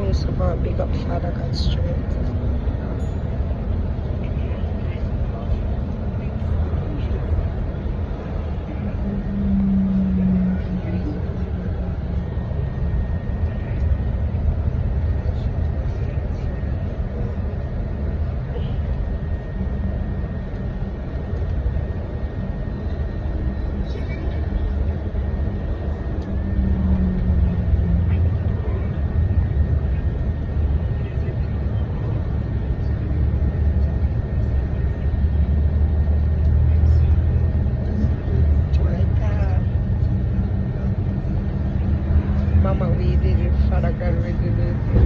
May support big up Fadakat Street. Mama, we did it. Father God, we did it.